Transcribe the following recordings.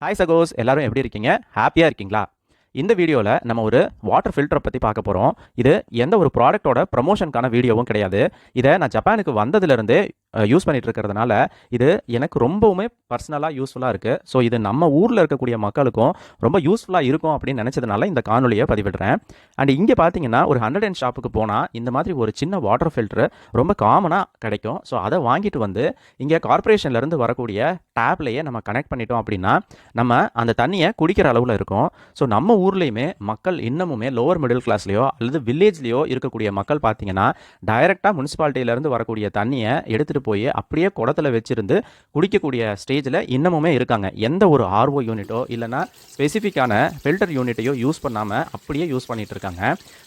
Hi சகோஸ், எல்லாரும் எப்படி இருக்கீங்க? ஹாப்பியாக இருக்கீங்களா? இந்த வீடியோவில் நம்ம ஒரு வாட்டர் ஃபில்டரை பற்றி பார்க்க போகிறோம். இது எந்த ஒரு ப்ராடக்ட்டோட ப்ரமோஷனுக்கான வீடியோவும் கிடையாது. இதை நான் ஜப்பானுக்கு வந்ததுலேருந்தே யூஸ் பண்ணிட்டு இருக்கிறதுனால இது எனக்கு ரொம்பவுமே பர்சனலாக யூஸ்ஃபுல்லாக இருக்குது. ஸோ இது நம்ம ஊரில் இருக்கக்கூடிய மக்களுக்கும் ரொம்ப யூஸ்ஃபுல்லாக இருக்கும் அப்படின்னு நினச்சதுனால இந்த காணொலியை பதிவிடுறேன். அண்ட் இங்கே பார்த்தீங்கன்னா ஒரு 100 ஷாப்புக்கு போனால் இந்த மாதிரி ஒரு சின்ன வாட்டர் ஃபில்டரு ரொம்ப காமனாக கிடைக்கும். ஸோ அதை வாங்கிட்டு வந்து இங்கே கார்பரேஷன்லேருந்து வரக்கூடிய டேப்லேயே நம்ம கனெக்ட் பண்ணிட்டோம் அப்படின்னா நம்ம அந்த தண்ணியை குடிக்கிற அளவில் இருக்கும். ஸோ நம்ம ஊர்லேயுமே மக்கள் இன்னமுமே லோவர் மிடில் கிளாஸ்லேயோ அல்லது வில்லேஜ்லேயோ இருக்கக்கூடிய மக்கள் பார்த்தீங்கன்னா டைரெக்டாக முனிசிபாலிட்டியிலேருந்து வரக்கூடிய தண்ணியை எடுத்துகிட்டு போய் அப்படியே குடத்துல வச்சிருந்து குடிக்கக்கூடிய ஸ்டேஜில் இன்னமுமே இருக்காங்க. எந்த ஒரு ஆர்ஓ யூனிட்டோ இல்லைனா ஸ்பெசிஃபிக்கான ஃபில்டர் யூனிட்டையோ யூஸ் பண்ணாமல் அப்படியே யூஸ் பண்ணிட்டு இருக்காங்க.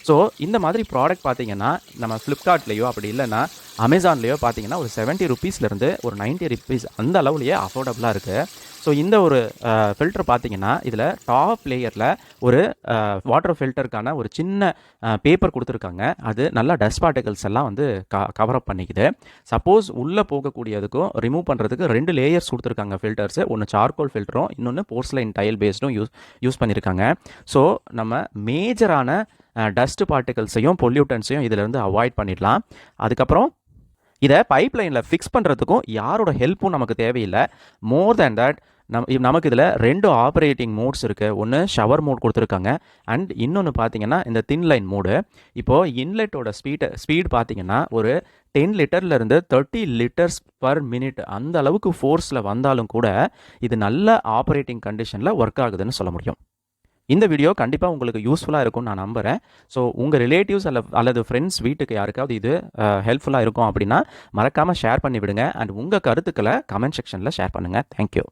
ஸோ இந்த மாதிரி ப்ராடக்ட் பார்த்தீங்கன்னா நம்ம ஃப்ளிப்கார்ட்லேயோ அப்படி இல்லைன்னா அமேசான்லேயோ பார்த்தீங்கன்னா ஒரு 70 ருபீஸ்லேருந்து ஒரு 90 ருபீஸ் அந்த அளவுலேயே அஃபோர்டபுளாக இருக்குது. ஸோ இந்த ஒரு ஃபில்டர் பார்த்தீங்கன்னா இதில் டாப் லேயரில் ஒரு வாட்டர் ஃபில்டருக்கான ஒரு சின்ன பேப்பர் கொடுத்துருக்காங்க. அது நல்லா டஸ்ட் பார்ட்டிகல்ஸ் எல்லாம் வந்து கவர் அப் பண்ணிக்குது. சப்போஸ் உள்ளே போகக்கூடியதுக்கும் ரிமூவ் பண்ணுறதுக்கு 2 லேயர்ஸ் கொடுத்துருக்காங்க ஃபில்டர்ஸு. ஒன்று சார்கோல் ஃபில்டரும் இன்னொன்று போர்ஸ்லைன் டைல் பேஸ்டும் யூஸ் பண்ணியிருக்காங்க. ஸோ நம்ம மேஜரான டஸ்ட் பார்ட்டிகல்ஸையும் பொல்யூட்டன்ஸையும் இதிலேருந்து அவாய்ட் பண்ணிடலாம். அதுக்கப்புறம் இதை பைப் லைனில் ஃபிக்ஸ் பண்ணுறதுக்கும் யாரோட ஹெல்ப்பும் நமக்கு தேவையில்லை. மோர் தேன் தட் நமக்கு இதில் 2 ஆப்ரேட்டிங் மோட்ஸ் இருக்குது. ஒன்று ஷவர் மோட் கொடுத்துருக்காங்க அண்ட் இன்னொன்று பார்த்தீங்கன்னா இந்த தின் லைன் மோடு. இப்போது இன்லெட்டோட ஸ்பீட் பார்த்தீங்கன்னா ஒரு 10 லிட்டர்லேருந்து 30 லிட்டர்ஸ் பர் மினிட் அந்த அளவுக்கு ஃபோர்ஸில் வந்தாலும் கூட இது நல்ல ஆப்ரேட்டிங் கண்டிஷனில் ஒர்க் ஆகுதுன்னு சொல்ல முடியும். இந்த வீடியோ கண்டிப்பாக உங்களுக்கு யூஸ்ஃபுல்லாக இருக்கும்னு நான் நம்புகிறேன். ஸோ உங்கள் ரிலேட்டிவ்ஸ் அல்லது ஃப்ரெண்ட்ஸ் வீட்டுக்கு யாருக்காவது இது ஹெல்ப்ஃபுல்லாக இருக்கும் அப்படின்னா மறக்காமல் ஷேர் பண்ணி விடுங்க. அண்ட் உங்கள் கருத்துக்களை கமெண்ட் செக்ஷனில் ஷேர் பண்ணுங்கள். தேங்க்யூ.